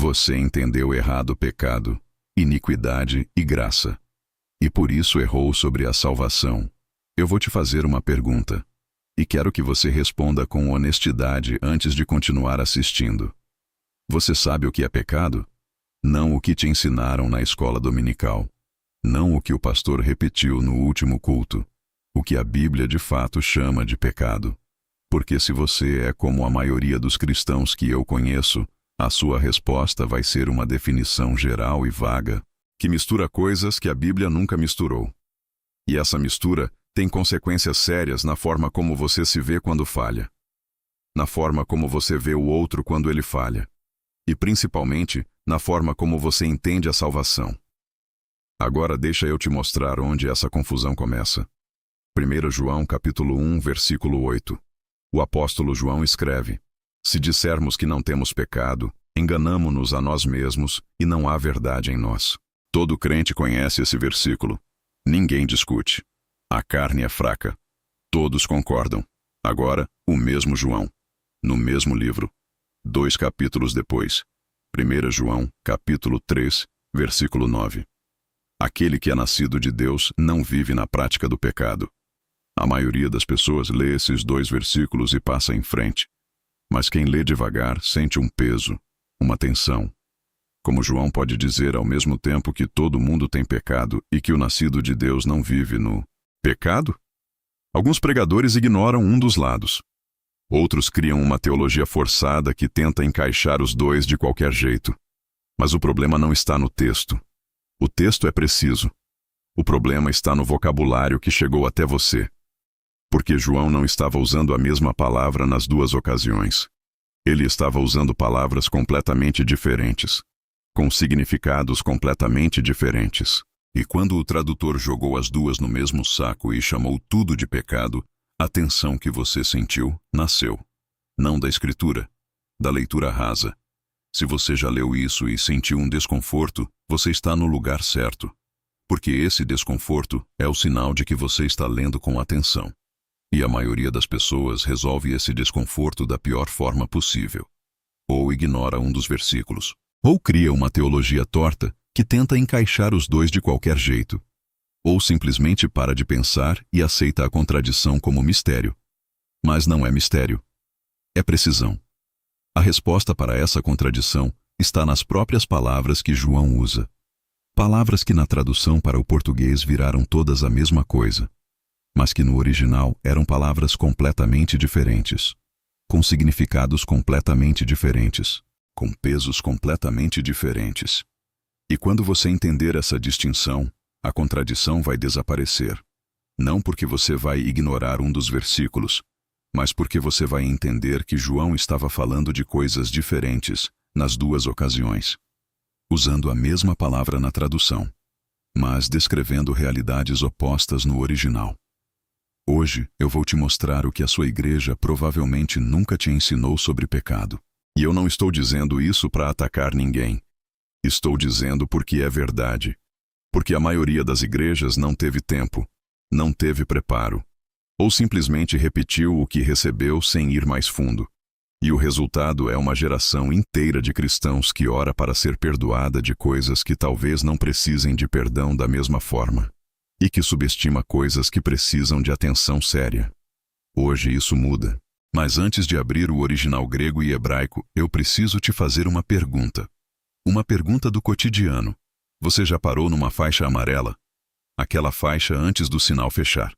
Você entendeu errado pecado, iniquidade e graça. E por isso errou sobre a salvação. Eu vou te fazer uma pergunta. E quero que você responda com honestidade antes de continuar assistindo. Você sabe o que é pecado? Não o que te ensinaram na escola dominical. Não o que o pastor repetiu no último culto. O que a Bíblia de fato chama de pecado. Porque se você é como a maioria dos cristãos que eu conheço, a sua resposta vai ser uma definição geral e vaga, que mistura coisas que a Bíblia nunca misturou. E essa mistura tem consequências sérias na forma como você se vê quando falha. Na forma como você vê o outro quando ele falha. E principalmente, na forma como você entende a salvação. Agora deixa eu te mostrar onde essa confusão começa. 1 João capítulo 1, versículo 8. O apóstolo João escreve: Se dissermos que não temos pecado, enganamo-nos a nós mesmos e não há verdade em nós. Todo crente conhece esse versículo. Ninguém discute. A carne é fraca. Todos concordam. Agora, o mesmo João. No mesmo livro. 2 capítulos depois. 1 João, capítulo 3, versículo 9. Aquele que é nascido de Deus não vive na prática do pecado. A maioria das pessoas lê esses 2 versículos e passa em frente. Mas quem lê devagar sente um peso, uma tensão. Como João pode dizer ao mesmo tempo que todo mundo tem pecado e que o nascido de Deus não vive no pecado? Alguns pregadores ignoram um dos lados. Outros criam uma teologia forçada que tenta encaixar os dois de qualquer jeito. Mas o problema não está no texto. O texto é preciso. O problema está no vocabulário que chegou até você. Porque João não estava usando a mesma palavra nas 2 ocasiões. Ele estava usando palavras completamente diferentes, com significados completamente diferentes. E quando o tradutor jogou as 2 no mesmo saco e chamou tudo de pecado, a tensão que você sentiu nasceu. Não da escritura, da leitura rasa. Se você já leu isso e sentiu um desconforto, você está no lugar certo. Porque esse desconforto é o sinal de que você está lendo com atenção. E a maioria das pessoas resolve esse desconforto da pior forma possível. Ou ignora um dos versículos. Ou cria uma teologia torta que tenta encaixar os 2 de qualquer jeito. Ou simplesmente para de pensar e aceita a contradição como mistério. Mas não é mistério. É precisão. A resposta para essa contradição está nas próprias palavras que João usa. Palavras que na tradução para o português viraram todas a mesma coisa, mas que no original eram palavras completamente diferentes, com significados completamente diferentes, com pesos completamente diferentes. E quando você entender essa distinção, a contradição vai desaparecer. Não porque você vai ignorar um dos versículos, mas porque você vai entender que João estava falando de coisas diferentes nas 2 ocasiões, usando a mesma palavra na tradução, mas descrevendo realidades opostas no original. Hoje eu vou te mostrar o que a sua igreja provavelmente nunca te ensinou sobre pecado. E eu não estou dizendo isso para atacar ninguém. Estou dizendo porque é verdade. Porque a maioria das igrejas não teve tempo, não teve preparo, ou simplesmente repetiu o que recebeu sem ir mais fundo. E o resultado é uma geração inteira de cristãos que ora para ser perdoada de coisas que talvez não precisem de perdão da mesma forma. E que subestima coisas que precisam de atenção séria. Hoje isso muda. Mas antes de abrir o original grego e hebraico, eu preciso te fazer uma pergunta. Uma pergunta do cotidiano. Você já parou numa faixa amarela? Aquela faixa antes do sinal fechar.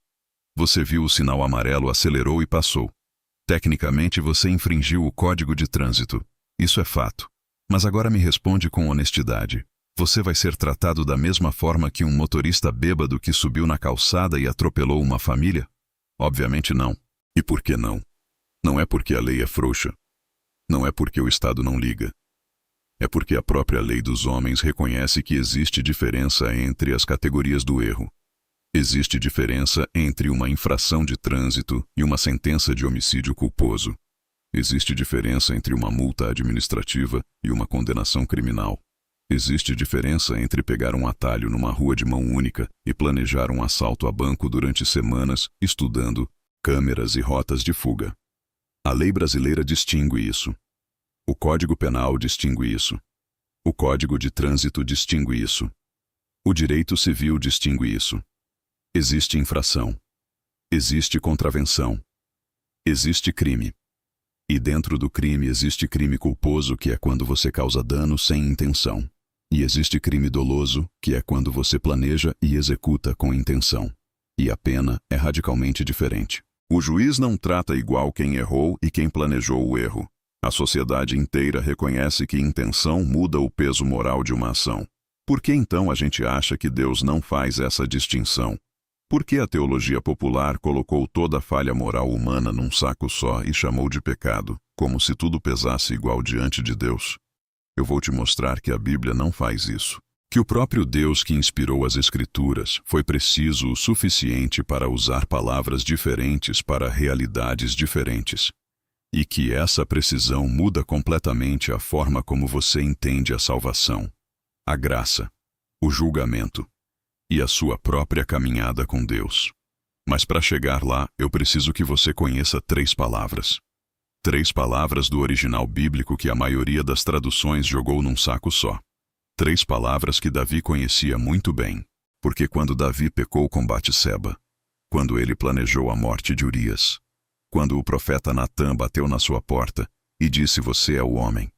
Você viu o sinal amarelo, acelerou e passou. Tecnicamente você infringiu o código de trânsito. Isso é fato. Mas agora me responde com honestidade. Você vai ser tratado da mesma forma que um motorista bêbado que subiu na calçada e atropelou uma família? Obviamente não. E por que não? Não é porque a lei é frouxa. Não é porque o Estado não liga. É porque a própria lei dos homens reconhece que existe diferença entre as categorias do erro. Existe diferença entre uma infração de trânsito e uma sentença de homicídio culposo. Existe diferença entre uma multa administrativa e uma condenação criminal. Existe diferença entre pegar um atalho numa rua de mão única e planejar um assalto a banco durante semanas, estudando câmeras e rotas de fuga. A lei brasileira distingue isso. O Código Penal distingue isso. O Código de Trânsito distingue isso. O direito civil distingue isso. Existe infração. Existe contravenção. Existe crime. E dentro do crime existe crime culposo, que é quando você causa dano sem intenção. E existe crime doloso, que é quando você planeja e executa com intenção. E a pena é radicalmente diferente. O juiz não trata igual quem errou e quem planejou o erro. A sociedade inteira reconhece que intenção muda o peso moral de uma ação. Por que então a gente acha que Deus não faz essa distinção? Por que a teologia popular colocou toda a falha moral humana num saco só e chamou de pecado, como se tudo pesasse igual diante de Deus? Eu vou te mostrar que a Bíblia não faz isso. Que o próprio Deus que inspirou as Escrituras foi preciso o suficiente para usar palavras diferentes para realidades diferentes. E que essa precisão muda completamente a forma como você entende a salvação, a graça, o julgamento e a sua própria caminhada com Deus. Mas para chegar lá, eu preciso que você conheça 3 palavras. 3 palavras do original bíblico que a maioria das traduções jogou num saco só. 3 palavras que Davi conhecia muito bem, porque quando Davi pecou com Batseba, quando ele planejou a morte de Urias, quando o profeta Natã bateu na sua porta e disse: "Você é o homem",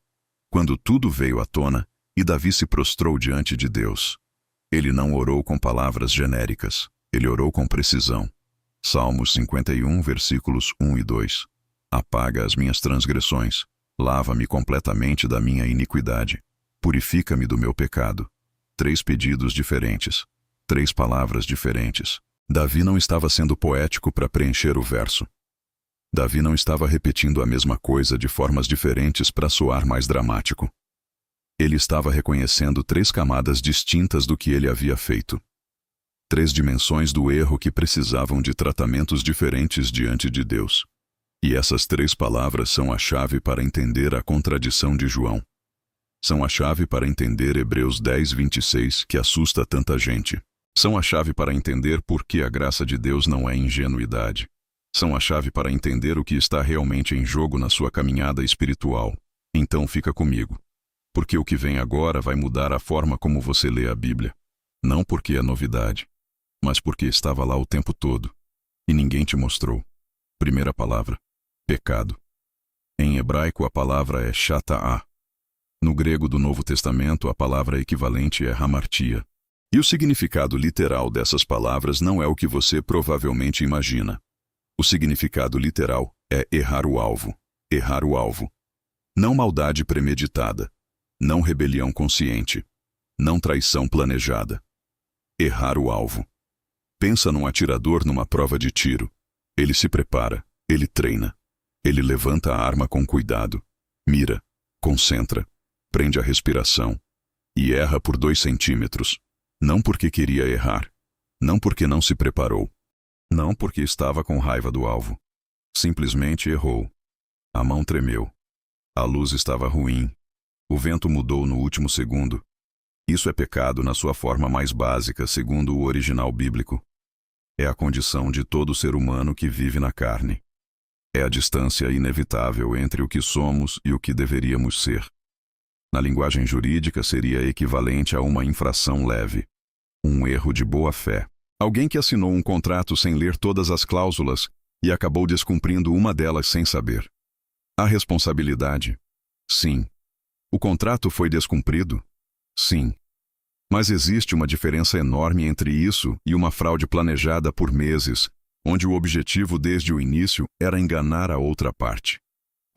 quando tudo veio à tona e Davi se prostrou diante de Deus, ele não orou com palavras genéricas, ele orou com precisão. Salmos 51, versículos 1 e 2. Apaga as minhas transgressões, lava-me completamente da minha iniquidade, purifica-me do meu pecado. 3 pedidos diferentes, 3 palavras diferentes. Davi não estava sendo poético para preencher o verso. Davi não estava repetindo a mesma coisa de formas diferentes para soar mais dramático. Ele estava reconhecendo 3 camadas distintas do que ele havia feito. 3 dimensões do erro que precisavam de tratamentos diferentes diante de Deus. E essas 3 palavras são a chave para entender a contradição de João. São a chave para entender Hebreus 10, 26, que assusta tanta gente. São a chave para entender por que a graça de Deus não é ingenuidade. São a chave para entender o que está realmente em jogo na sua caminhada espiritual. Então fica comigo. Porque o que vem agora vai mudar a forma como você lê a Bíblia. Não porque é novidade, mas porque estava lá o tempo todo. E ninguém te mostrou. Primeira palavra: pecado. Em hebraico a palavra é chata'a. No grego do Novo Testamento a palavra equivalente é hamartia. E o significado literal dessas palavras não é o que você provavelmente imagina. O significado literal é errar o alvo. Errar o alvo. Não maldade premeditada. Não rebelião consciente. Não traição planejada. Errar o alvo. Pensa num atirador numa prova de tiro. Ele se prepara, ele treina. Ele levanta a arma com cuidado, mira, concentra, prende a respiração e erra por 2 centímetros. Não porque queria errar. Não porque não se preparou. Não porque estava com raiva do alvo. Simplesmente errou. A mão tremeu. A luz estava ruim. O vento mudou no último segundo. Isso é pecado na sua forma mais básica, segundo o original bíblico. É a condição de todo ser humano que vive na carne. É a distância inevitável entre o que somos e o que deveríamos ser. Na linguagem jurídica seria equivalente a uma infração leve. Um erro de boa-fé. Alguém que assinou um contrato sem ler todas as cláusulas e acabou descumprindo uma delas sem saber. A responsabilidade? Sim. O contrato foi descumprido? Sim. Mas existe uma diferença enorme entre isso e uma fraude planejada por meses, onde o objetivo desde o início era enganar a outra parte.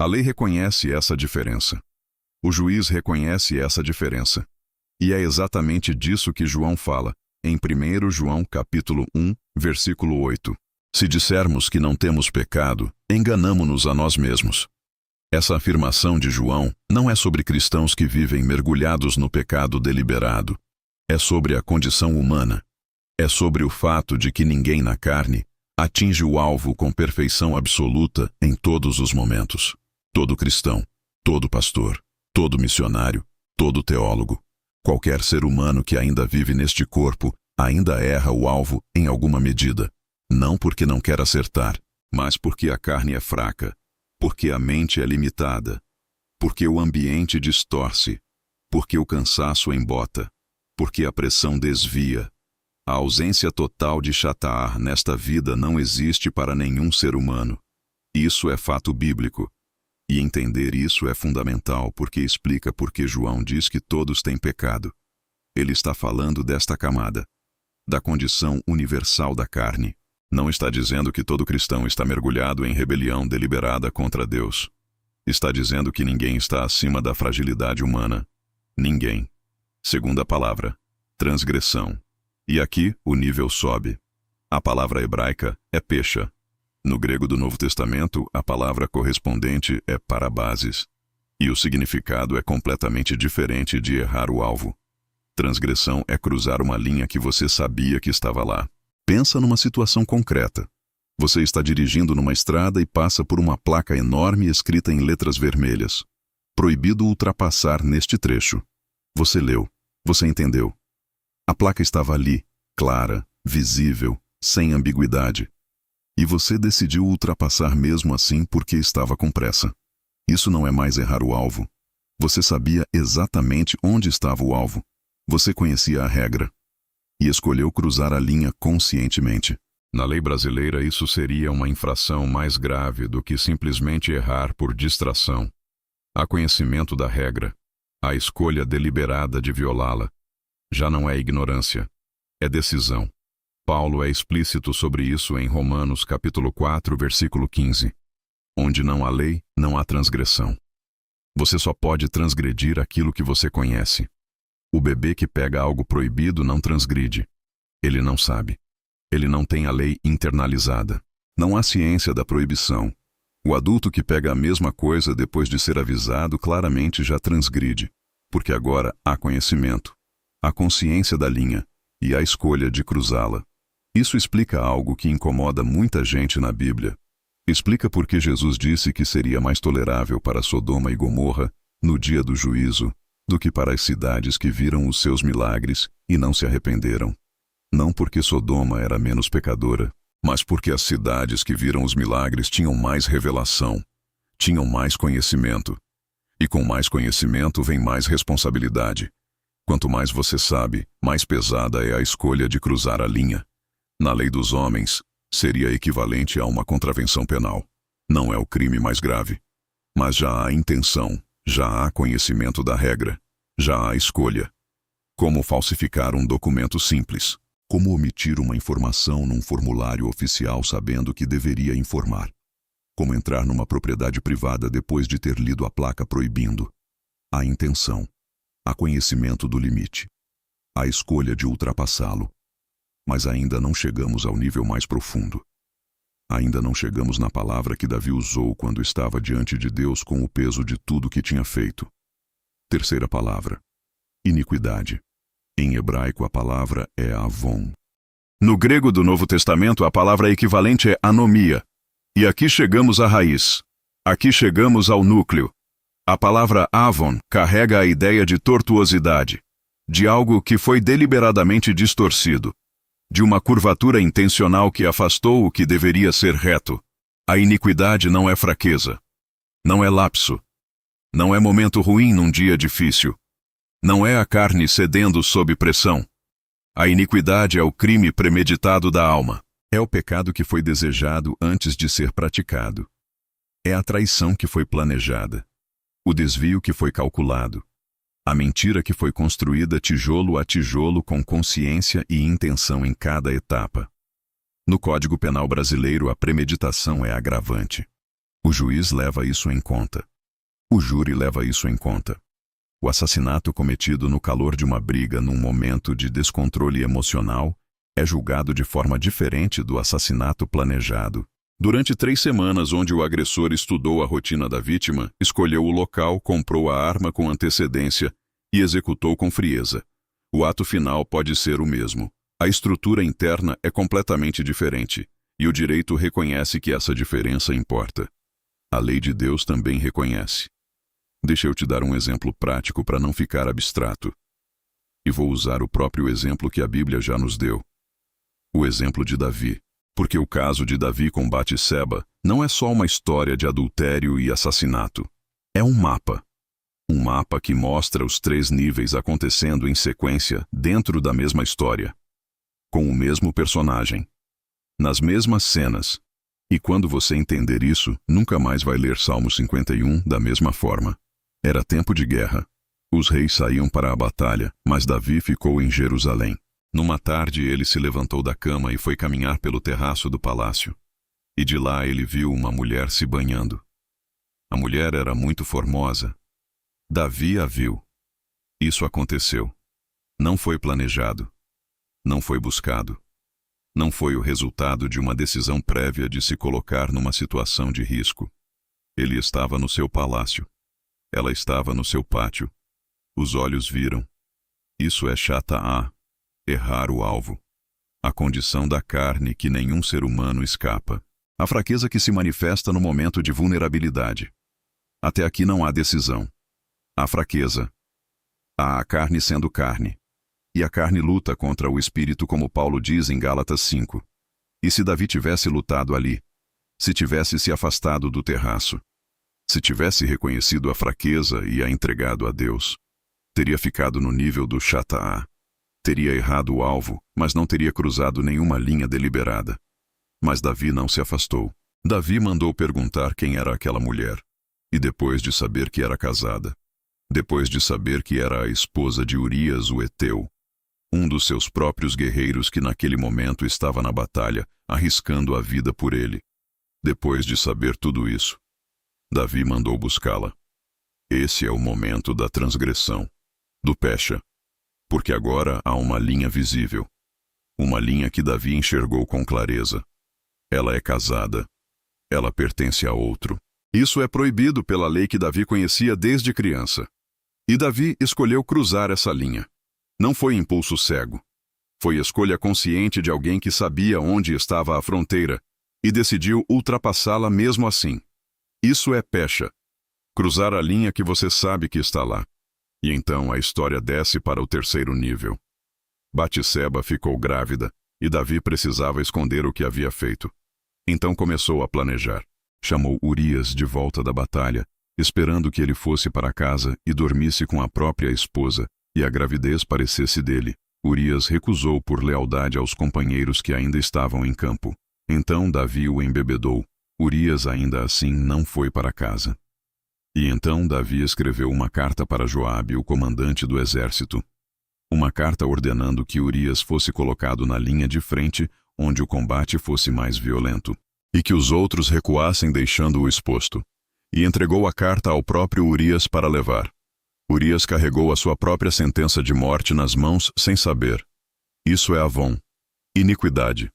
A lei reconhece essa diferença. O juiz reconhece essa diferença. E é exatamente disso que João fala, em 1 João capítulo 1, versículo 8. Se dissermos que não temos pecado, enganamo-nos a nós mesmos. Essa afirmação de João não é sobre cristãos que vivem mergulhados no pecado deliberado. É sobre a condição humana. É sobre o fato de que ninguém na carne atinge o alvo com perfeição absoluta em todos os momentos. Todo cristão, todo pastor, todo missionário, todo teólogo, qualquer ser humano que ainda vive neste corpo ainda erra o alvo em alguma medida. Não porque não quer acertar, mas porque a carne é fraca, porque a mente é limitada, porque o ambiente distorce, porque o cansaço embota, porque a pressão desvia. A ausência total de Shatar nesta vida não existe para nenhum ser humano. Isso é fato bíblico. E entender isso é fundamental porque explica por que João diz que todos têm pecado. Ele está falando desta camada, da condição universal da carne. Não está dizendo que todo cristão está mergulhado em rebelião deliberada contra Deus. Está dizendo que ninguém está acima da fragilidade humana. Ninguém. Segunda palavra, transgressão. E aqui o nível sobe. A palavra hebraica é pesha. No grego do Novo Testamento, a palavra correspondente é parabases. E o significado é completamente diferente de errar o alvo. Transgressão é cruzar uma linha que você sabia que estava lá. Pensa numa situação concreta. Você está dirigindo numa estrada e passa por uma placa enorme escrita em letras vermelhas. Proibido ultrapassar neste trecho. Você leu. Você entendeu. A placa estava ali, clara, visível, sem ambiguidade. E você decidiu ultrapassar mesmo assim porque estava com pressa. Isso não é mais errar o alvo. Você sabia exatamente onde estava o alvo. Você conhecia a regra. E escolheu cruzar a linha conscientemente. Na lei brasileira, isso seria uma infração mais grave do que simplesmente errar por distração. Há conhecimento da regra. A escolha deliberada de violá-la. Já não é ignorância. É decisão. Paulo é explícito sobre isso em Romanos capítulo 4, versículo 15. Onde não há lei, não há transgressão. Você só pode transgredir aquilo que você conhece. O bebê que pega algo proibido não transgride. Ele não sabe. Ele não tem a lei internalizada. Não há ciência da proibição. O adulto que pega a mesma coisa depois de ser avisado claramente já transgride, porque agora há conhecimento, há consciência da linha e há escolha de cruzá-la. Isso explica algo que incomoda muita gente na Bíblia. Explica por que Jesus disse que seria mais tolerável para Sodoma e Gomorra, no dia do juízo, do que para as cidades que viram os seus milagres e não se arrependeram. Não porque Sodoma era menos pecadora, mas porque as cidades que viram os milagres tinham mais revelação, tinham mais conhecimento. E com mais conhecimento vem mais responsabilidade. Quanto mais você sabe, mais pesada é a escolha de cruzar a linha. Na lei dos homens, seria equivalente a uma contravenção penal. Não é o crime mais grave. Mas já há intenção, já há conhecimento da regra, já há escolha. Como falsificar um documento simples? Como omitir uma informação num formulário oficial sabendo que deveria informar? Como entrar numa propriedade privada depois de ter lido a placa proibindo? Há intenção, há conhecimento do limite, há escolha de ultrapassá-lo. Mas ainda não chegamos ao nível mais profundo. Ainda não chegamos na palavra que Davi usou quando estava diante de Deus com o peso de tudo que tinha feito. Terceira palavra. Iniquidade. Em hebraico a palavra é avon. No grego do Novo Testamento a palavra equivalente é anomia. E aqui chegamos à raiz. Aqui chegamos ao núcleo. A palavra avon carrega a ideia de tortuosidade, de algo que foi deliberadamente distorcido, de uma curvatura intencional que afastou o que deveria ser reto. A iniquidade não é fraqueza. Não é lapso. Não é momento ruim num dia difícil. Não é a carne cedendo sob pressão. A iniquidade é o crime premeditado da alma. É o pecado que foi desejado antes de ser praticado. É a traição que foi planejada. O desvio que foi calculado. A mentira que foi construída tijolo a tijolo com consciência e intenção em cada etapa. No Código Penal brasileiro, a premeditação é agravante. O juiz leva isso em conta. O júri leva isso em conta. O assassinato cometido no calor de uma briga num momento de descontrole emocional é julgado de forma diferente do assassinato planejado. Durante 3 semanas, onde o agressor estudou a rotina da vítima, escolheu o local, comprou a arma com antecedência e executou com frieza. O ato final pode ser o mesmo. A estrutura interna é completamente diferente, e o direito reconhece que essa diferença importa. A lei de Deus também reconhece. Deixa eu te dar um exemplo prático para não ficar abstrato. E vou usar o próprio exemplo que a Bíblia já nos deu. O exemplo de Davi. Porque o caso de Davi com Batseba não é só uma história de adultério e assassinato. É um mapa. Um mapa que mostra os 3 níveis acontecendo em sequência dentro da mesma história, com o mesmo personagem, nas mesmas cenas. E quando você entender isso, nunca mais vai ler Salmo 51 da mesma forma. Era tempo de guerra. Os reis saíam para a batalha, mas Davi ficou em Jerusalém. Numa tarde ele se levantou da cama e foi caminhar pelo terraço do palácio. E de lá ele viu uma mulher se banhando. A mulher era muito formosa. Davi a viu. Isso aconteceu. Não foi planejado. Não foi buscado. Não foi o resultado de uma decisão prévia de se colocar numa situação de risco. Ele estava no seu palácio. Ela estava no seu pátio. Os olhos viram. Isso é Shata'ah, errar o alvo. A condição da carne que nenhum ser humano escapa. A fraqueza que se manifesta no momento de vulnerabilidade. Até aqui não há decisão. Há fraqueza. Há a carne sendo carne. E a carne luta contra o espírito, como Paulo diz em Gálatas 5. E se Davi tivesse lutado ali? Se tivesse se afastado do terraço? Se tivesse reconhecido a fraqueza e a entregado a Deus? Teria ficado no nível do Shata'ah. Teria errado o alvo, mas não teria cruzado nenhuma linha deliberada. Mas Davi não se afastou. Davi mandou perguntar quem era aquela mulher. E depois de saber que era casada, depois de saber que era a esposa de Urias o Heteu, um dos seus próprios guerreiros que naquele momento estava na batalha, arriscando a vida por ele. Depois de saber tudo isso, Davi mandou buscá-la. Esse é o momento da transgressão, do pecha, porque agora há uma linha visível, uma linha que Davi enxergou com clareza. Ela é casada, ela pertence a outro. Isso é proibido pela lei que Davi conhecia desde criança. E Davi escolheu cruzar essa linha. Não foi impulso cego. Foi escolha consciente de alguém que sabia onde estava a fronteira e decidiu ultrapassá-la mesmo assim. Isso é pecha. Cruzar a linha que você sabe que está lá. E então a história desce para o 3º nível. Batseba ficou grávida e Davi precisava esconder o que havia feito. Então começou a planejar. Chamou Urias de volta da batalha, esperando que ele fosse para casa e dormisse com a própria esposa, e a gravidez parecesse dele. Urias recusou por lealdade aos companheiros que ainda estavam em campo. Então Davi o embebedou. Urias ainda assim não foi para casa. E então Davi escreveu uma carta para Joabe, o comandante do exército. Uma carta ordenando que Urias fosse colocado na linha de frente, onde o combate fosse mais violento, e que os outros recuassem deixando-o exposto. E entregou a carta ao próprio Urias para levar. Urias carregou a sua própria sentença de morte nas mãos sem saber. Isso é Avon. Iniquidade.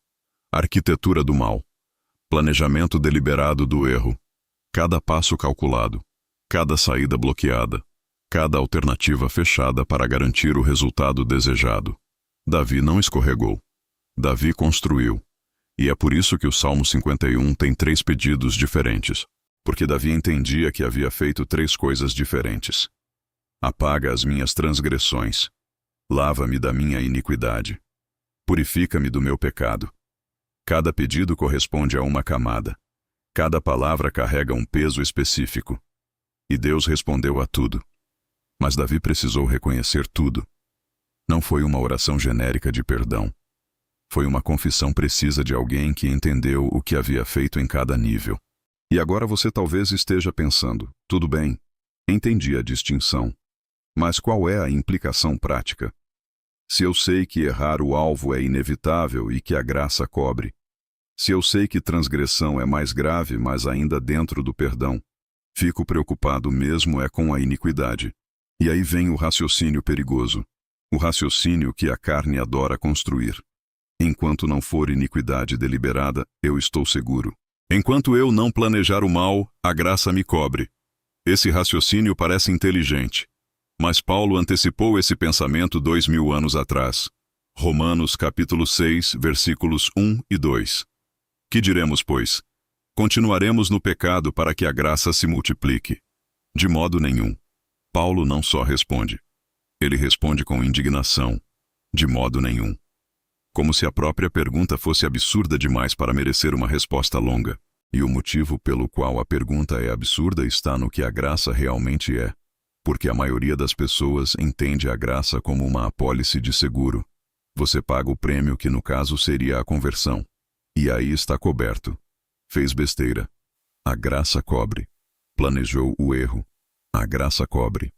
Arquitetura do mal. Planejamento deliberado do erro. Cada passo calculado. Cada saída bloqueada. Cada alternativa fechada para garantir o resultado desejado. Davi não escorregou. Davi construiu. E é por isso que o Salmo 51 tem 3 pedidos diferentes. Porque Davi entendia que havia feito 3 coisas diferentes. Apaga as minhas transgressões. Lava-me da minha iniquidade. Purifica-me do meu pecado. Cada pedido corresponde a uma camada. Cada palavra carrega um peso específico. E Deus respondeu a tudo. Mas Davi precisou reconhecer tudo. Não foi uma oração genérica de perdão. Foi uma confissão precisa de alguém que entendeu o que havia feito em cada nível. E agora você talvez esteja pensando, tudo bem, entendi a distinção. Mas qual é a implicação prática? Se eu sei que errar o alvo é inevitável e que a graça cobre. Se eu sei que transgressão é mais grave, mas ainda dentro do perdão. Fico preocupado mesmo é com a iniquidade. E aí vem o raciocínio perigoso. O raciocínio que a carne adora construir. Enquanto não for iniquidade deliberada, eu estou seguro. Enquanto eu não planejar o mal, a graça me cobre. Esse raciocínio parece inteligente. Mas Paulo antecipou esse pensamento 2000 anos atrás. Romanos capítulo 6, versículos 1 e 2. Que diremos, pois? Continuaremos no pecado para que a graça se multiplique? De modo nenhum. Paulo não só responde. Ele responde com indignação. De modo nenhum. Como se a própria pergunta fosse absurda demais para merecer uma resposta longa. E o motivo pelo qual a pergunta é absurda está no que a graça realmente é. Porque a maioria das pessoas entende a graça como uma apólice de seguro. Você paga o prêmio que no caso seria a conversão. E aí está coberto. Fez besteira. A graça cobre. Planejou o erro. A graça cobre.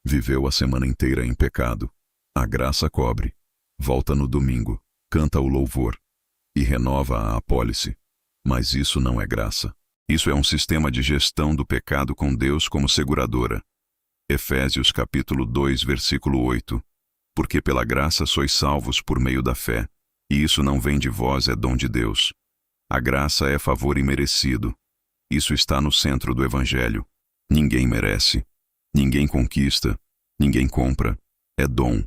Viveu a semana inteira em pecado. A graça cobre. Volta no domingo, canta o louvor e renova a apólice. Mas isso não é graça. Isso é um sistema de gestão do pecado com Deus como seguradora. Efésios capítulo 2, versículo 8. Porque pela graça sois salvos por meio da fé, e isso não vem de vós, é dom de Deus. A graça é favor imerecido. Isso está no centro do Evangelho. Ninguém merece. Ninguém conquista. Ninguém compra. É dom.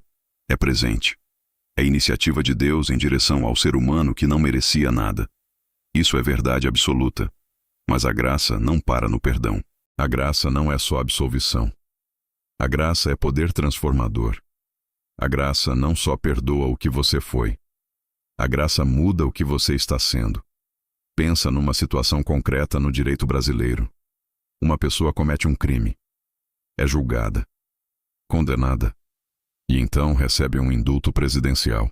É presente. É iniciativa de Deus em direção ao ser humano que não merecia nada. Isso é verdade absoluta. Mas a graça não para no perdão. A graça não é só absolvição. A graça é poder transformador. A graça não só perdoa o que você foi. A graça muda o que você está sendo. Pensa numa situação concreta no direito brasileiro. Uma pessoa comete um crime. É julgada. Condenada. E então recebe um indulto presidencial.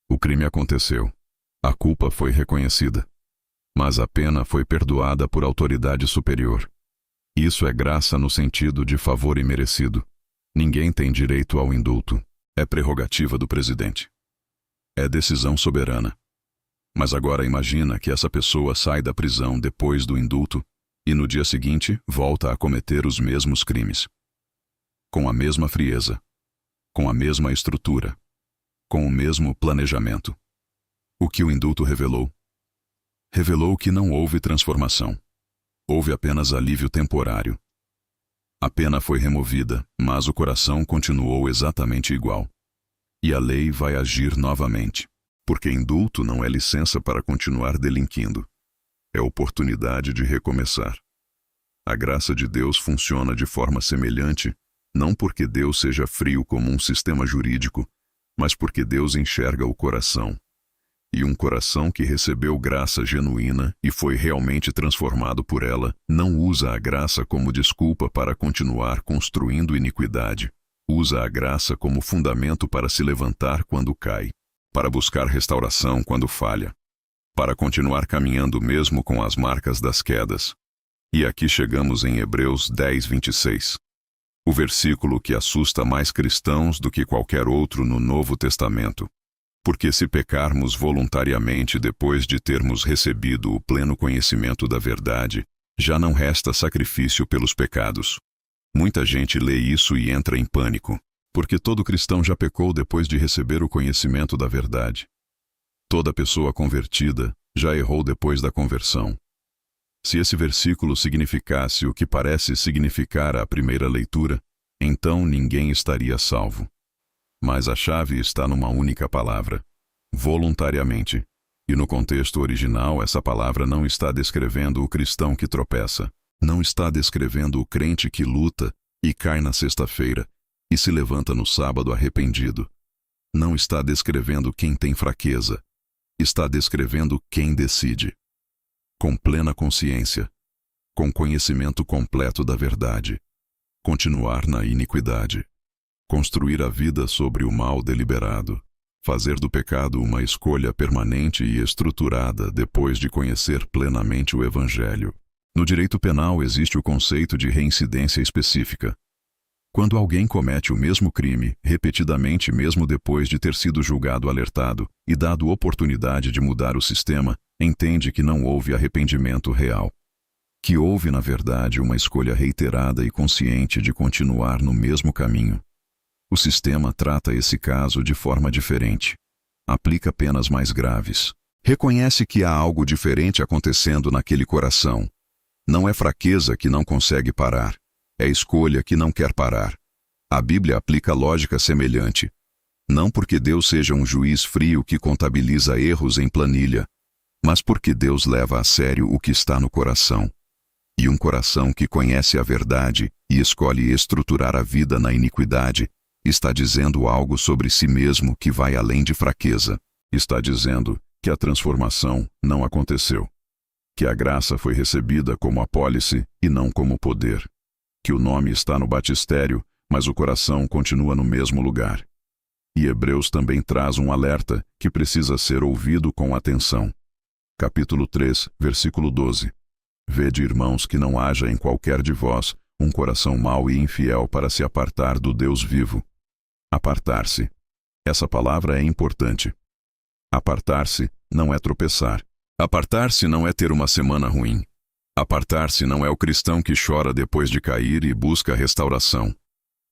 O crime aconteceu. A culpa foi reconhecida. Mas a pena foi perdoada por autoridade superior. Isso é graça no sentido de favor imerecido. Ninguém tem direito ao indulto. É prerrogativa do presidente. É decisão soberana. Mas agora imagina que essa pessoa sai da prisão depois do indulto e no dia seguinte volta a cometer os mesmos crimes. Com a mesma frieza. Com a mesma estrutura. Com o mesmo planejamento. O que o indulto revelou? Revelou que não houve transformação. Houve apenas alívio temporário. A pena foi removida, mas o coração continuou exatamente igual. E a lei vai agir novamente. Porque indulto não é licença para continuar delinquindo. É oportunidade de recomeçar. A graça de Deus funciona de forma semelhante, não porque Deus seja frio como um sistema jurídico, mas porque Deus enxerga o coração. E um coração que recebeu graça genuína e foi realmente transformado por ela, não usa a graça como desculpa para continuar construindo iniquidade. Usa a graça como fundamento para se levantar quando cai. Para buscar restauração quando falha, para continuar caminhando mesmo com as marcas das quedas. E aqui chegamos em Hebreus 10, 26. O versículo que assusta mais cristãos do que qualquer outro no Novo Testamento. Porque se pecarmos voluntariamente depois de termos recebido o pleno conhecimento da verdade, já não resta sacrifício pelos pecados. Muita gente lê isso e entra em pânico. Porque todo cristão já pecou depois de receber o conhecimento da verdade. Toda pessoa convertida já errou depois da conversão. Se esse versículo significasse o que parece significar à primeira leitura, então ninguém estaria salvo. Mas a chave está numa única palavra: voluntariamente. E no contexto original, essa palavra não está descrevendo o cristão que tropeça. Não está descrevendo o crente que luta e cai na sexta-feira e se levanta no sábado arrependido. Não está descrevendo quem tem fraqueza. Está descrevendo quem decide. Com plena consciência. Com conhecimento completo da verdade. Continuar na iniquidade. Construir a vida sobre o mal deliberado. Fazer do pecado uma escolha permanente e estruturada depois de conhecer plenamente o Evangelho. No direito penal existe o conceito de reincidência específica. Quando alguém comete o mesmo crime, repetidamente mesmo depois de ter sido julgado alertado e dado oportunidade de mudar o sistema, entende que não houve arrependimento real. Que houve, na verdade, uma escolha reiterada e consciente de continuar no mesmo caminho. O sistema trata esse caso de forma diferente. Aplica penas mais graves. Reconhece que há algo diferente acontecendo naquele coração. Não é fraqueza que não consegue parar. É escolha que não quer parar. A Bíblia aplica lógica semelhante. Não porque Deus seja um juiz frio que contabiliza erros em planilha, mas porque Deus leva a sério o que está no coração. E um coração que conhece a verdade e escolhe estruturar a vida na iniquidade, está dizendo algo sobre si mesmo que vai além de fraqueza. Está dizendo que a transformação não aconteceu. Que a graça foi recebida como apólice e não como poder. Que o nome está no batistério, mas o coração continua no mesmo lugar. E Hebreus também traz um alerta que precisa ser ouvido com atenção. Capítulo 3, versículo 12. Vede, irmãos, que não haja em qualquer de vós um coração mau e infiel para se apartar do Deus vivo. Apartar-se. Essa palavra é importante. Apartar-se não é tropeçar. Apartar-se não é ter uma semana ruim. Apartar-se não é o cristão que chora depois de cair e busca restauração.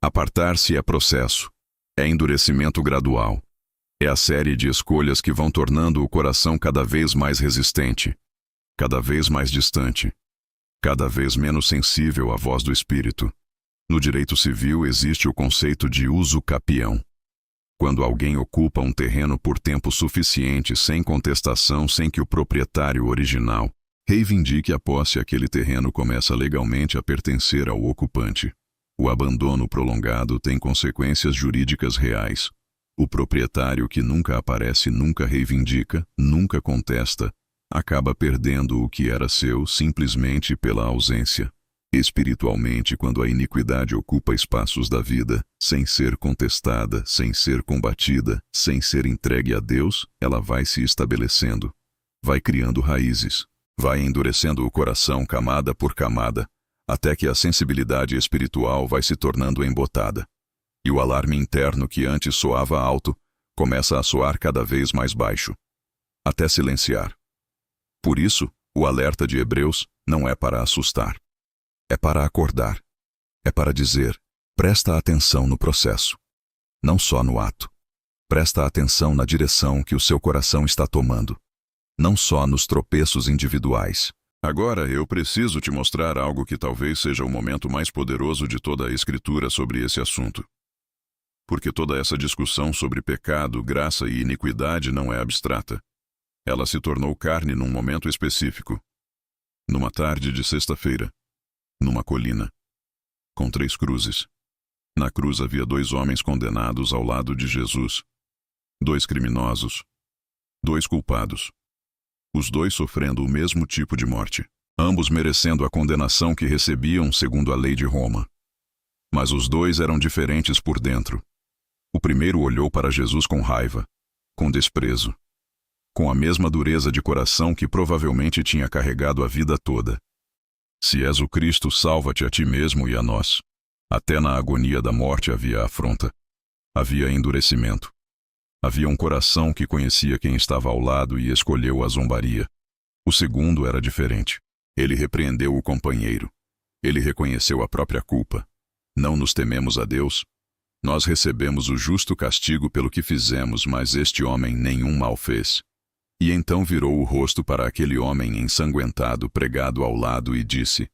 Apartar-se é processo. É endurecimento gradual. É a série de escolhas que vão tornando o coração cada vez mais resistente, cada vez mais distante, cada vez menos sensível à voz do Espírito. No direito civil existe o conceito de uso capião. Quando alguém ocupa um terreno por tempo suficiente sem contestação, sem que o proprietário original reivindique a posse, aquele terreno começa legalmente a pertencer ao ocupante. O abandono prolongado tem consequências jurídicas reais. O proprietário que nunca aparece, nunca reivindica, nunca contesta, acaba perdendo o que era seu simplesmente pela ausência. Espiritualmente, quando a iniquidade ocupa espaços da vida, sem ser contestada, sem ser combatida, sem ser entregue a Deus, ela vai se estabelecendo, vai criando raízes, vai endurecendo o coração camada por camada, até que a sensibilidade espiritual vai se tornando embotada. E o alarme interno que antes soava alto, começa a soar cada vez mais baixo, até silenciar. Por isso, o alerta de Hebreus não é para assustar. É para acordar. É para dizer, presta atenção no processo. Não só no ato. Presta atenção na direção que o seu coração está tomando. Não só nos tropeços individuais. Agora eu preciso te mostrar algo que talvez seja o momento mais poderoso de toda a Escritura sobre esse assunto. Porque toda essa discussão sobre pecado, graça e iniquidade não é abstrata. Ela se tornou carne num momento específico. Numa tarde de sexta-feira. Numa colina. Com 3 cruzes. Na cruz havia 2 homens condenados ao lado de Jesus. 2 criminosos. 2 culpados. Os 2 sofrendo o mesmo tipo de morte. Ambos merecendo a condenação que recebiam segundo a lei de Roma. Mas os 2 eram diferentes por dentro. O primeiro olhou para Jesus com raiva, com desprezo, com a mesma dureza de coração que provavelmente tinha carregado a vida toda. Se és o Cristo, salva-te a ti mesmo e a nós. Até na agonia da morte havia afronta. Havia endurecimento. Havia um coração que conhecia quem estava ao lado e escolheu a zombaria. O segundo era diferente. Ele repreendeu o companheiro. Ele reconheceu a própria culpa. Não nos tememos a Deus? Nós recebemos o justo castigo pelo que fizemos, mas este homem nenhum mal fez. E então virou o rosto para aquele homem ensanguentado pregado ao lado e disse,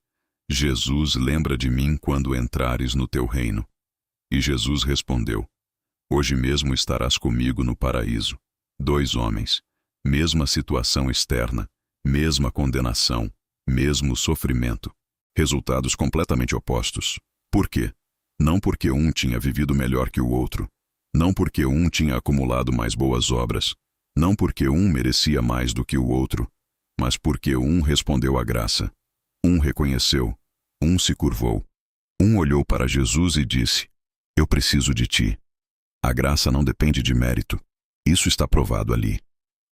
Jesus, lembra de mim quando entrares no teu reino. E Jesus respondeu, hoje mesmo estarás comigo no paraíso. 2 homens, mesma situação externa, mesma condenação, mesmo sofrimento. Resultados completamente opostos. Por quê? Não porque um tinha vivido melhor que o outro. Não porque um tinha acumulado mais boas obras. Não porque um merecia mais do que o outro. Mas porque um respondeu à graça. Um reconheceu. Um se curvou. Um olhou para Jesus e disse, eu preciso de ti. A graça não depende de mérito. Isso está provado ali.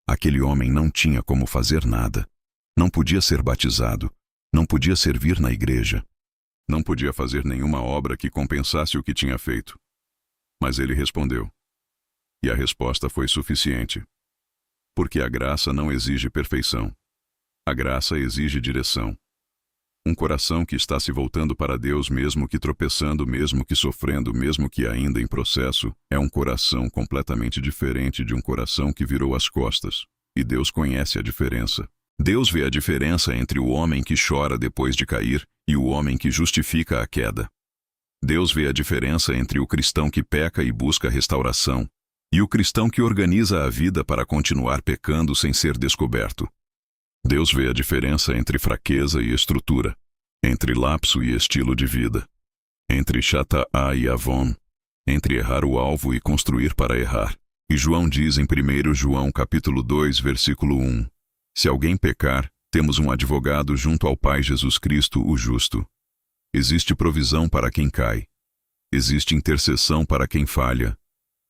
Aquele homem não tinha como fazer nada. Não podia ser batizado. Não podia servir na igreja. Não podia fazer nenhuma obra que compensasse o que tinha feito. Mas ele respondeu. E a resposta foi suficiente. Porque a graça não exige perfeição. A graça exige direção. Um coração que está se voltando para Deus, mesmo que tropeçando, mesmo que sofrendo, mesmo que ainda em processo, é um coração completamente diferente de um coração que virou as costas. E Deus conhece a diferença. Deus vê a diferença entre o homem que chora depois de cair e o homem que justifica a queda. Deus vê a diferença entre o cristão que peca e busca restauração e o cristão que organiza a vida para continuar pecando sem ser descoberto. Deus vê a diferença entre fraqueza e estrutura, entre lapso e estilo de vida, entre chata'a e avon, entre errar o alvo e construir para errar. E João diz em 1 João capítulo 2, versículo 1, se alguém pecar, temos um advogado junto ao Pai, Jesus Cristo, o justo. Existe provisão para quem cai. Existe intercessão para quem falha.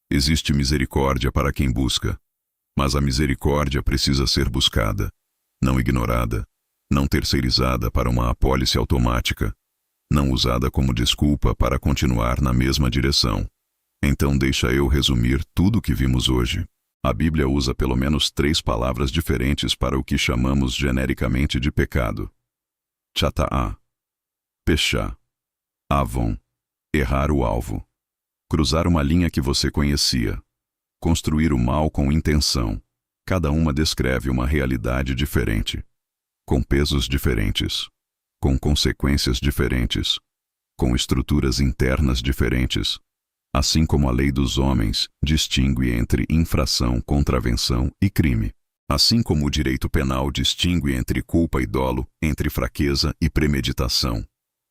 Existe misericórdia para quem busca. Mas a misericórdia precisa ser buscada, não ignorada, não terceirizada para uma apólice automática, não usada como desculpa para continuar na mesma direção. Então deixa eu resumir tudo o que vimos hoje. A Bíblia usa pelo menos 3 palavras diferentes para o que chamamos genericamente de pecado. Chata'a, pechá, avon, errar o alvo, cruzar uma linha que você conhecia, construir o mal com intenção. Cada uma descreve uma realidade diferente, com pesos diferentes, com consequências diferentes, com estruturas internas diferentes, assim como a lei dos homens distingue entre infração, contravenção e crime. Assim como o direito penal distingue entre culpa e dolo, entre fraqueza e premeditação.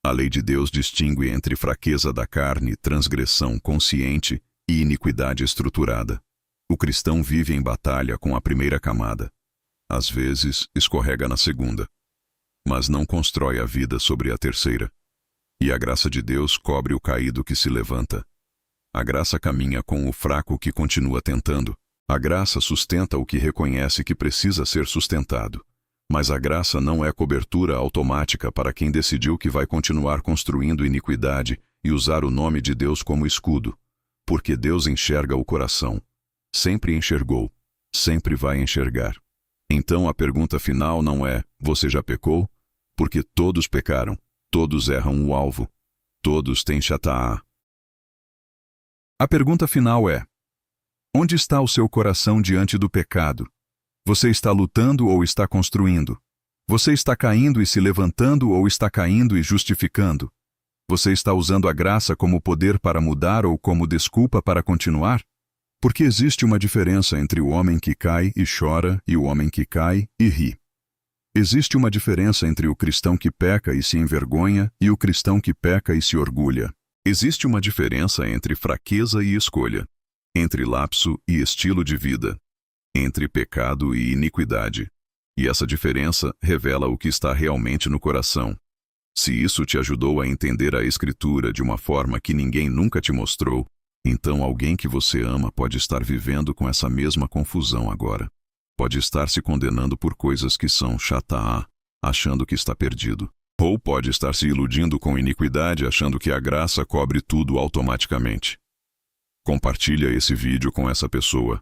A lei de Deus distingue entre fraqueza da carne, transgressão consciente e iniquidade estruturada. O cristão vive em batalha com a primeira camada. Às vezes, escorrega na segunda, mas não constrói a vida sobre a terceira. E a graça de Deus cobre o caído que se levanta. A graça caminha com o fraco que continua tentando. A graça sustenta o que reconhece que precisa ser sustentado. Mas a graça não é cobertura automática para quem decidiu que vai continuar construindo iniquidade e usar o nome de Deus como escudo. Porque Deus enxerga o coração. Sempre enxergou. Sempre vai enxergar. Então a pergunta final não é: você já pecou? Porque todos pecaram. Todos erram o alvo. Todos têm chata'a. A pergunta final é: onde está o seu coração diante do pecado? Você está lutando ou está construindo? Você está caindo e se levantando ou está caindo e justificando? Você está usando a graça como poder para mudar ou como desculpa para continuar? Porque existe uma diferença entre o homem que cai e chora e o homem que cai e ri. Existe uma diferença entre o cristão que peca e se envergonha e o cristão que peca e se orgulha. Existe uma diferença entre fraqueza e escolha, entre lapso e estilo de vida, entre pecado e iniquidade. E essa diferença revela o que está realmente no coração. Se isso te ajudou a entender a Escritura de uma forma que ninguém nunca te mostrou, então alguém que você ama pode estar vivendo com essa mesma confusão agora. Pode estar se condenando por coisas que são chata'a, achando que está perdido. Ou pode estar se iludindo com iniquidade, achando que a graça cobre tudo automaticamente. Compartilha esse vídeo com essa pessoa.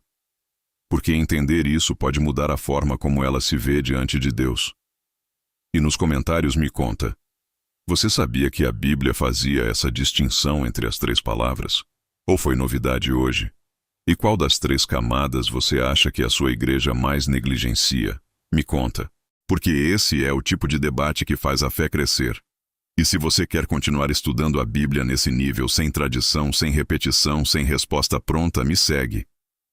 Porque entender isso pode mudar a forma como ela se vê diante de Deus. E nos comentários me conta: você sabia que a Bíblia fazia essa distinção entre as 3 palavras? Ou foi novidade hoje? E qual das 3 camadas você acha que a sua igreja mais negligencia? Me conta. Porque esse é o tipo de debate que faz a fé crescer. E se você quer continuar estudando a Bíblia nesse nível, sem tradição, sem repetição, sem resposta pronta, me segue.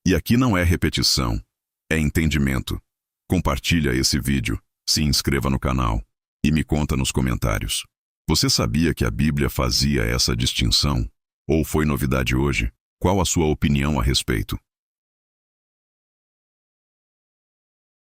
E aqui não é repetição, é entendimento. Compartilha esse vídeo, se inscreva no canal e me conta nos comentários. Você sabia que a Bíblia fazia essa distinção? Ou foi novidade hoje? Qual a sua opinião a respeito?